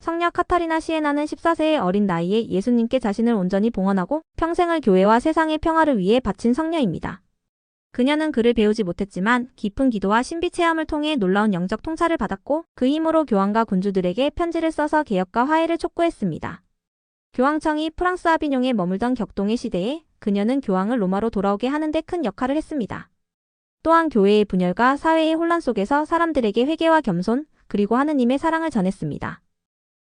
성녀 카타리나 시에나는 14세의 어린 나이에 예수님께 자신을 온전히 봉헌하고 평생을 교회와 세상의 평화를 위해 바친 성녀입니다. 그녀는 글을 배우지 못했지만 깊은 기도와 신비 체험을 통해 놀라운 영적 통찰을 받았고 그 힘으로 교황과 군주들에게 편지를 써서 개혁과 화해를 촉구했습니다. 교황청이 프랑스 아비뇽에 머물던 격동의 시대에 그녀는 교황을 로마로 돌아오게 하는 데 큰 역할을 했습니다. 또한 교회의 분열과 사회의 혼란 속에서 사람들에게 회개와 겸손, 그리고 하느님의 사랑을 전했습니다.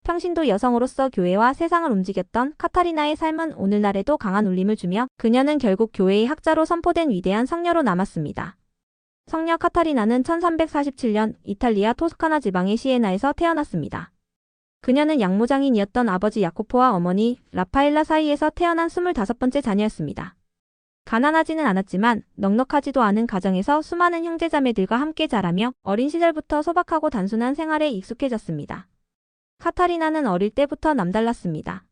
평신도 여성으로서 교회와 세상을 움직였던 카타리나의 삶은 오늘날에도 강한 울림을 주며 그녀는 결국 교회의 학자로 선포된 위대한 성녀로 남았습니다. 성녀 카타리나는 1347년 이탈리아 토스카나 지방의 시에나에서 태어났습니다. 그녀는 양모장인이었던 아버지 야코포와 어머니 라파엘라 사이에서 태어난 25번째 자녀였습니다. 가난하지는 않았지만 넉넉하지도 않은 가정에서 수많은 형제자매들과 함께 자라며 어린 시절부터 소박하고 단순한 생활에 익숙해졌습니다. 카타리나는 어릴 때부터 남달랐습니다.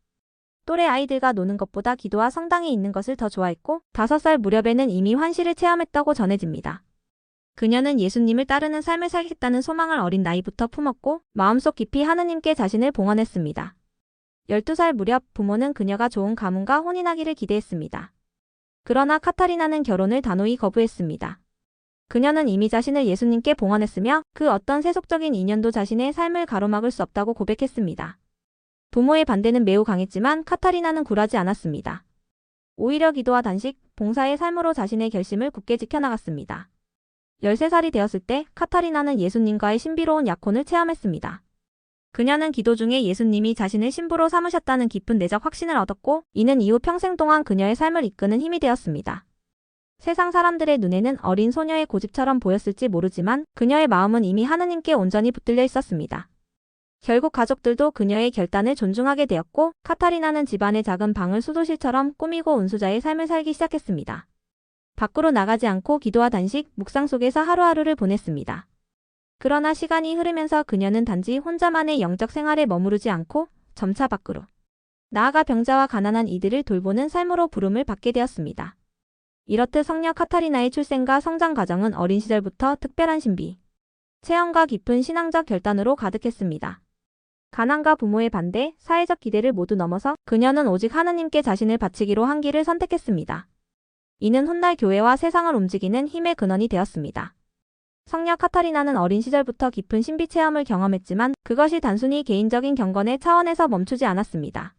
또래 아이들과 노는 것보다 기도와 성당에 있는 것을 더 좋아했고 5살 무렵에는 이미 환시를 체험했다고 전해집니다. 그녀는 예수님을 따르는 삶을 살겠다는 소망을 어린 나이부터 품었고 마음속 깊이 하느님께 자신을 봉헌했습니다. 12살 무렵 부모는 그녀가 좋은 가문과 혼인하기를 기대했습니다. 그러나 카타리나는 결혼을 단호히 거부했습니다. 그녀는 이미 자신을 예수님께 봉헌했으며 그 어떤 세속적인 인연도 자신의 삶을 가로막을 수 없다고 고백했습니다. 부모의 반대는 매우 강했지만 카타리나는 굴하지 않았습니다. 오히려 기도와 단식, 봉사의 삶으로 자신의 결심을 굳게 지켜나갔습니다. 13살이 되었을 때 카타리나는 예수님과의 신비로운 약혼을 체험했습니다. 그녀는 기도 중에 예수님이 자신을 신부로 삼으셨다는 깊은 내적 확신을 얻었고 이는 이후 평생 동안 그녀의 삶을 이끄는 힘이 되었습니다. 세상 사람들의 눈에는 어린 소녀의 고집처럼 보였을지 모르지만 그녀의 마음은 이미 하느님께 온전히 붙들려 있었습니다. 결국 가족들도 그녀의 결단을 존중하게 되었고 카타리나는 집안의 작은 방을 수도실처럼 꾸미고 은수자의 삶을 살기 시작했습니다. 밖으로 나가지 않고 기도와 단식, 묵상 속에서 하루하루를 보냈습니다. 그러나 시간이 흐르면서 그녀는 단지 혼자만의 영적 생활에 머무르지 않고 점차 밖으로 나아가 병자와 가난한 이들을 돌보는 삶으로 부름을 받게 되었습니다. 이렇듯 성녀 카타리나의 출생과 성장 과정은 어린 시절부터 특별한 신비, 체험과 깊은 신앙적 결단으로 가득했습니다. 가난과 부모의 반대, 사회적 기대를 모두 넘어서 그녀는 오직 하느님께 자신을 바치기로 한 길을 선택했습니다. 이는 훗날 교회와 세상을 움직이는 힘의 근원이 되었습니다. 성녀 카타리나는 어린 시절부터 깊은 신비 체험을 경험했지만 그것이 단순히 개인적인 경건의 차원에서 멈추지 않았습니다.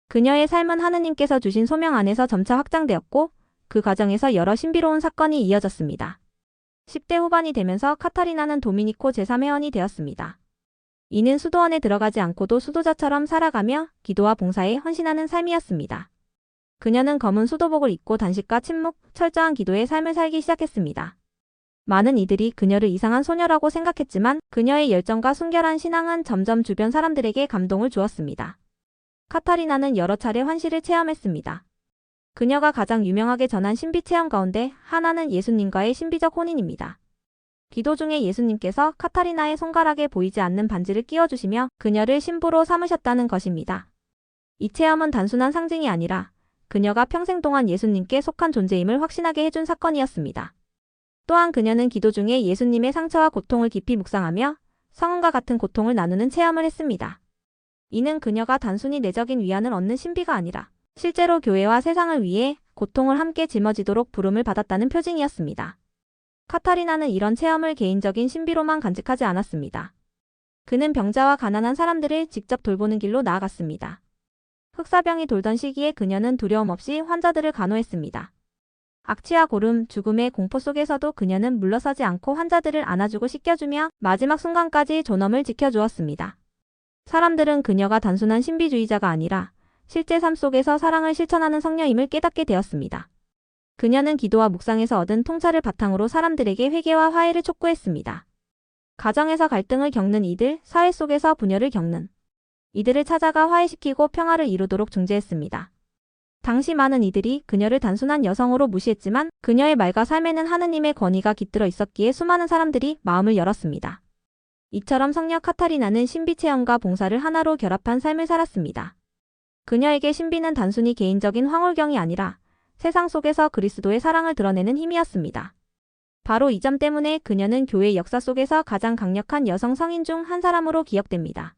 그녀의 삶은 하느님께서 주신 소명 안에서 점차 확장되었고 그 과정에서 여러 신비로운 사건이 이어졌습니다. 10대 후반이 되면서 카타리나는 도미니코 제3회원이 되었습니다. 이는 수도원에 들어가지 않고도 수도자처럼 살아가며 기도와 봉사에 헌신하는 삶이었습니다. 그녀는 검은 수도복을 입고 단식과 침묵, 철저한 기도의 삶을 살기 시작했습니다. 많은 이들이 그녀를 이상한 소녀라고 생각했지만 그녀의 열정과 순결한 신앙은 점점 주변 사람들에게 감동을 주었습니다. 카타리나는 여러 차례 환시를 체험했습니다. 그녀가 가장 유명하게 전한 신비 체험 가운데 하나는 예수님과의 신비적 혼인입니다. 기도 중에 예수님께서 카타리나의 손가락에 보이지 않는 반지를 끼워주시며 그녀를 신부로 삼으셨다는 것입니다. 이 체험은 단순한 상징이 아니라 그녀가 평생 동안 예수님께 속한 존재임을 확신하게 해준 사건이었습니다. 또한 그녀는 기도 중에 예수님의 상처와 고통을 깊이 묵상하며 성은과 같은 고통을 나누는 체험을 했습니다. 이는 그녀가 단순히 내적인 위안을 얻는 신비가 아니라 실제로 교회와 세상을 위해 고통을 함께 짊어지도록 부름을 받았다는 표징이었습니다. 카타리나는 이런 체험을 개인적인 신비로만 간직하지 않았습니다. 그는 병자와 가난한 사람들을 직접 돌보는 길로 나아갔습니다. 흑사병이 돌던 시기에 그녀는 두려움 없이 환자들을 간호했습니다. 악취와 고름, 죽음의 공포 속에서도 그녀는 물러서지 않고 환자들을 안아주고 씻겨주며 마지막 순간까지 존엄을 지켜주었습니다. 사람들은 그녀가 단순한 신비주의자가 아니라 실제 삶 속에서 사랑을 실천하는 성녀임을 깨닫게 되었습니다. 그녀는 기도와 묵상에서 얻은 통찰을 바탕으로 사람들에게 회개와 화해를 촉구했습니다. 가정에서 갈등을 겪는 이들, 사회 속에서 분열을 겪는 이들을 찾아가 화해시키고 평화를 이루도록 중재했습니다. 당시 많은 이들이 그녀를 단순한 여성으로 무시했지만 그녀의 말과 삶에는 하느님의 권위가 깃들어 있었기에 수많은 사람들이 마음을 열었습니다. 이처럼 성녀 카타리나는 신비 체험과 봉사를 하나로 결합한 삶을 살았습니다. 그녀에게 신비는 단순히 개인적인 황홀경이 아니라 세상 속에서 그리스도의 사랑을 드러내는 힘이었습니다. 바로 이 점 때문에 그녀는 교회 역사 속에서 가장 강력한 여성 성인 중 한 사람으로 기억됩니다.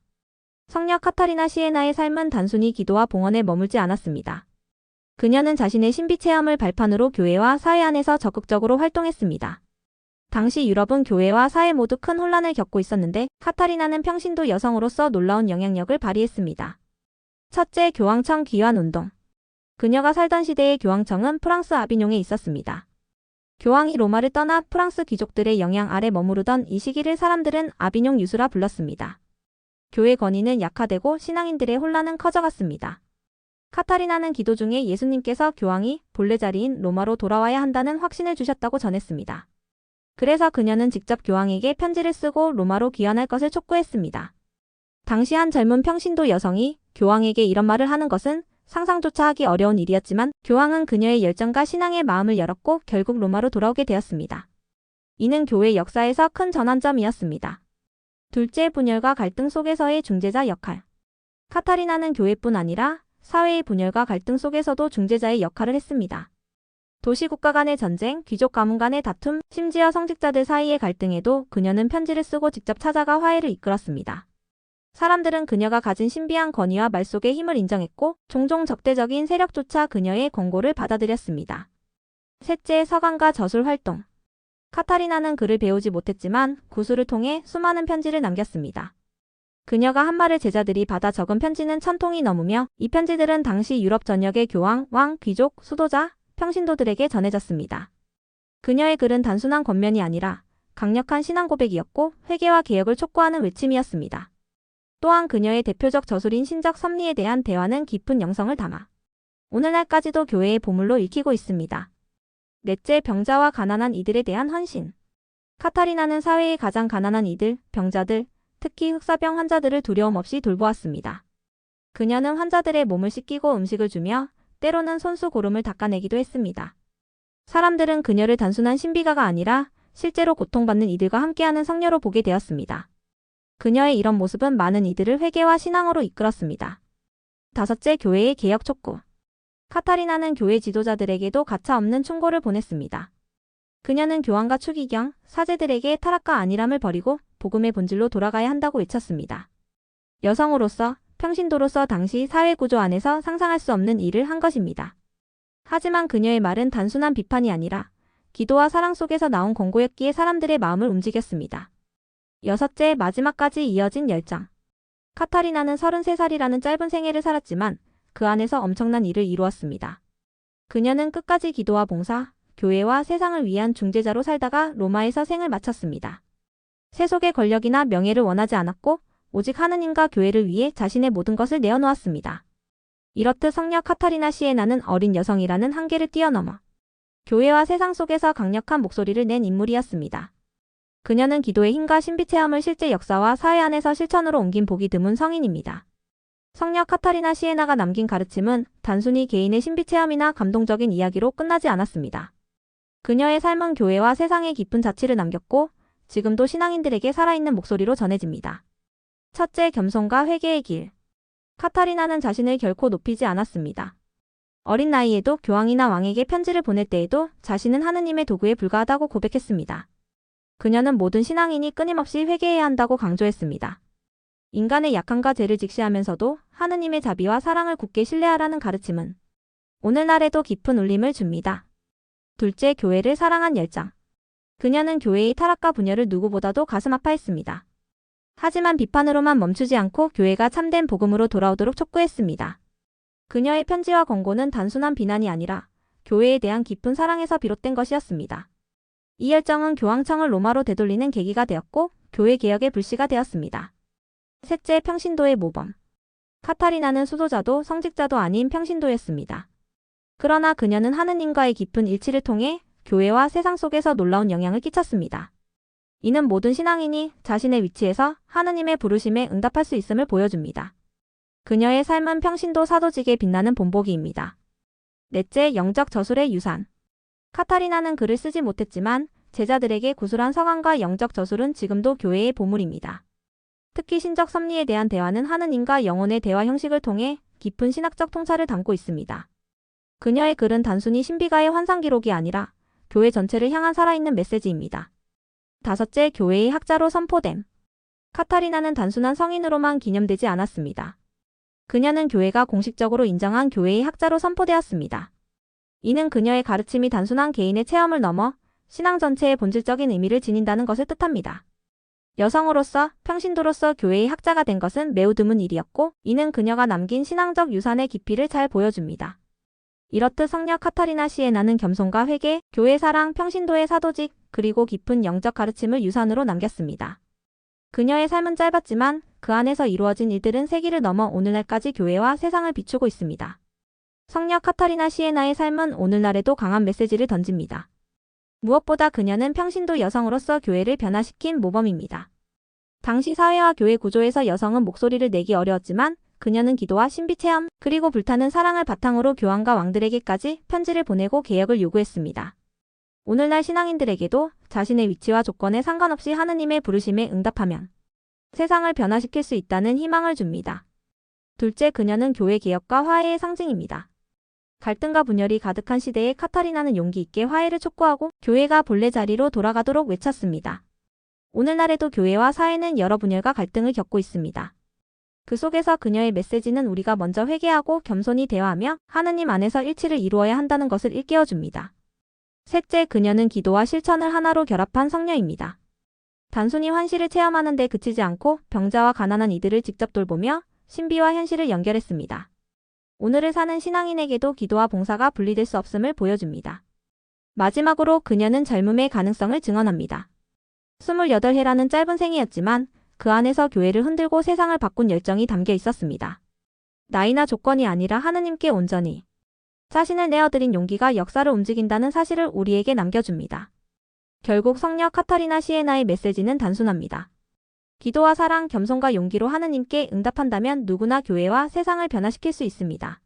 성녀 카타리나 시에나의 삶은 단순히 기도와 봉헌에 머물지 않았습니다. 그녀는 자신의 신비 체험을 발판으로 교회와 사회 안에서 적극적으로 활동했습니다. 당시 유럽은 교회와 사회 모두 큰 혼란을 겪고 있었는데 카타리나는 평신도 여성으로서 놀라운 영향력을 발휘했습니다. 첫째, 교황청 귀환 운동. 그녀가 살던 시대의 교황청은 프랑스 아비뇽에 있었습니다. 교황이 로마를 떠나 프랑스 귀족들의 영향 아래 머무르던 이 시기를 사람들은 아비뇽 유수라 불렀습니다. 교회 권위는 약화되고 신앙인들의 혼란은 커져갔습니다. 카타리나는 기도 중에 예수님께서 교황이 본래 자리인 로마로 돌아와야 한다는 확신을 주셨다고 전했습니다. 그래서 그녀는 직접 교황에게 편지를 쓰고 로마로 귀환할 것을 촉구했습니다. 당시 한 젊은 평신도 여성이 교황에게 이런 말을 하는 것은 상상조차 하기 어려운 일이었지만 교황은 그녀의 열정과 신앙의 마음을 열었고 결국 로마로 돌아오게 되었습니다. 이는 교회 역사에서 큰 전환점이었습니다. 둘째, 분열과 갈등 속에서의 중재자 역할. 카타리나는 교회뿐 아니라 사회의 분열과 갈등 속에서도 중재자의 역할을 했습니다. 도시국가 간의 전쟁, 귀족 가문 간의 다툼, 심지어 성직자들 사이의 갈등에도 그녀는 편지를 쓰고 직접 찾아가 화해를 이끌었습니다. 사람들은 그녀가 가진 신비한 권위와 말 속의 힘을 인정했고 종종 적대적인 세력조차 그녀의 권고를 받아들였습니다. 셋째, 서강과 저술 활동. 카타리나는 글을 배우지 못했지만 구술을 통해 수많은 편지를 남겼습니다. 그녀가 한 말을 제자들이 받아 적은 편지는 1000통이 넘으며 이 편지들은 당시 유럽 전역의 교황, 왕, 귀족, 수도자, 평신도들에게 전해졌습니다. 그녀의 글은 단순한 권면이 아니라 강력한 신앙 고백이었고 회개와 개혁을 촉구하는 외침이었습니다. 또한 그녀의 대표적 저술인 신적 섭리에 대한 대화는 깊은 영성을 담아 오늘날까지도 교회의 보물로 읽히고 있습니다. 넷째, 병자와 가난한 이들에 대한 헌신. 카타리나는 사회의 가장 가난한 이들, 병자들, 특히 흑사병 환자들을 두려움 없이 돌보았습니다. 그녀는 환자들의 몸을 씻기고 음식을 주며 때로는 손수 고름을 닦아내기도 했습니다. 사람들은 그녀를 단순한 신비가가 아니라 실제로 고통받는 이들과 함께하는 성녀로 보게 되었습니다. 그녀의 이런 모습은 많은 이들을 회개와 신앙으로 이끌었습니다. 다섯째, 교회의 개혁 촉구. 카타리나는 교회 지도자들에게도 가차없는 충고를 보냈습니다. 그녀는 교황과 추기경, 사제들에게 타락과 안일함을 버리고 복음의 본질로 돌아가야 한다고 외쳤습니다. 여성으로서, 평신도로서 당시 사회 구조 안에서 상상할 수 없는 일을 한 것입니다. 하지만 그녀의 말은 단순한 비판이 아니라 기도와 사랑 속에서 나온 권고였기에 사람들의 마음을 움직였습니다. 여섯째, 마지막까지 이어진 열정. 카타리나는 33살이라는 짧은 생애를 살았지만 그 안에서 엄청난 일을 이루었습니다. 그녀는 끝까지 기도와 봉사, 교회와 세상을 위한 중재자로 살다가 로마에서 생을 마쳤습니다. 세속의 권력이나 명예를 원하지 않았고 오직 하느님과 교회를 위해 자신의 모든 것을 내어놓았습니다. 이렇듯 성녀 카타리나 시에나는 어린 여성이라는 한계를 뛰어넘어 교회와 세상 속에서 강력한 목소리를 낸 인물이었습니다. 그녀는 기도의 힘과 신비 체험을 실제 역사와 사회 안에서 실천으로 옮긴 보기 드문 성인입니다. 성녀 카타리나 시에나가 남긴 가르침은 단순히 개인의 신비 체험이나 감동적인 이야기로 끝나지 않았습니다. 그녀의 삶은 교회와 세상에 깊은 자취를 남겼고 지금도 신앙인들에게 살아있는 목소리로 전해집니다. 첫째, 겸손과 회개의 길. 카타리나는 자신을 결코 높이지 않았습니다. 어린 나이에도 교황이나 왕에게 편지를 보낼 때에도 자신은 하느님의 도구에 불과하다고 고백했습니다. 그녀는 모든 신앙인이 끊임없이 회개해야 한다고 강조했습니다. 인간의 약함과 죄를 직시하면서도 하느님의 자비와 사랑을 굳게 신뢰하라는 가르침은 오늘날에도 깊은 울림을 줍니다. 둘째, 교회를 사랑한 열정. 그녀는 교회의 타락과 분열을 누구보다도 가슴 아파했습니다. 하지만 비판으로만 멈추지 않고 교회가 참된 복음으로 돌아오도록 촉구했습니다. 그녀의 편지와 권고는 단순한 비난이 아니라 교회에 대한 깊은 사랑에서 비롯된 것이었습니다. 이 열정은 교황청을 로마로 되돌리는 계기가 되었고 교회 개혁의 불씨가 되었습니다. 셋째, 평신도의 모범. 카타리나는 수도자도 성직자도 아닌 평신도였습니다. 그러나 그녀는 하느님과의 깊은 일치를 통해 교회와 세상 속에서 놀라운 영향을 끼쳤습니다. 이는 모든 신앙인이 자신의 위치에서 하느님의 부르심에 응답할 수 있음을 보여줍니다. 그녀의 삶은 평신도 사도직에 빛나는 본보기입니다. 넷째, 영적 저술의 유산. 카타리나는 글을 쓰지 못했지만 제자들에게 구술한 서강과 영적 저술은 지금도 교회의 보물입니다. 특히 신적 섭리에 대한 대화는 하느님과 영혼의 대화 형식을 통해 깊은 신학적 통찰을 담고 있습니다. 그녀의 글은 단순히 신비가의 환상 기록이 아니라 교회 전체를 향한 살아있는 메시지입니다. 다섯째, 교회의 학자로 선포됨. 카타리나는 단순한 성인으로만 기념되지 않았습니다. 그녀는 교회가 공식적으로 인정한 교회의 학자로 선포되었습니다. 이는 그녀의 가르침이 단순한 개인의 체험을 넘어 신앙 전체의 본질적인 의미를 지닌다는 것을 뜻합니다. 여성으로서, 평신도로서 교회의 학자가 된 것은 매우 드문 일이었고, 이는 그녀가 남긴 신앙적 유산의 깊이를 잘 보여줍니다. 이렇듯 성녀 카타리나 시에나는 겸손과 회개, 교회 사랑, 평신도의 사도직, 그리고 깊은 영적 가르침을 유산으로 남겼습니다. 그녀의 삶은 짧았지만 그 안에서 이루어진 일들은 세기를 넘어 오늘날까지 교회와 세상을 비추고 있습니다. 성녀 카타리나 시에나의 삶은 오늘날에도 강한 메시지를 던집니다. 무엇보다 그녀는 평신도 여성으로서 교회를 변화시킨 모범입니다. 당시 사회와 교회 구조에서 여성은 목소리를 내기 어려웠지만 그녀는 기도와 신비 체험, 그리고 불타는 사랑을 바탕으로 교황과 왕들에게까지 편지를 보내고 개혁을 요구했습니다. 오늘날 신앙인들에게도 자신의 위치와 조건에 상관없이 하느님의 부르심에 응답하면 세상을 변화시킬 수 있다는 희망을 줍니다. 둘째, 그녀는 교회 개혁과 화해의 상징입니다. 갈등과 분열이 가득한 시대에 카타리나는 용기 있게 화해를 촉구하고 교회가 본래 자리로 돌아가도록 외쳤습니다. 오늘날에도 교회와 사회는 여러 분열과 갈등을 겪고 있습니다. 그 속에서 그녀의 메시지는 우리가 먼저 회개하고 겸손히 대화하며 하느님 안에서 일치를 이루어야 한다는 것을 일깨워줍니다. 셋째, 그녀는 기도와 실천을 하나로 결합한 성녀입니다. 단순히 환시를 체험하는 데 그치지 않고 병자와 가난한 이들을 직접 돌보며 신비와 현실을 연결했습니다. 오늘을 사는 신앙인에게도 기도와 봉사가 분리될 수 없음을 보여줍니다. 마지막으로 그녀는 젊음의 가능성을 증언합니다. 28해라는 짧은 생이었지만 그 안에서 교회를 흔들고 세상을 바꾼 열정이 담겨 있었습니다. 나이나 조건이 아니라 하느님께 온전히 자신을 내어드린 용기가 역사를 움직인다는 사실을 우리에게 남겨줍니다. 결국 성녀 카타리나 시에나의 메시지는 단순합니다. 기도와 사랑, 겸손과 용기로 하느님께 응답한다면 누구나 교회와 세상을 변화시킬 수 있습니다.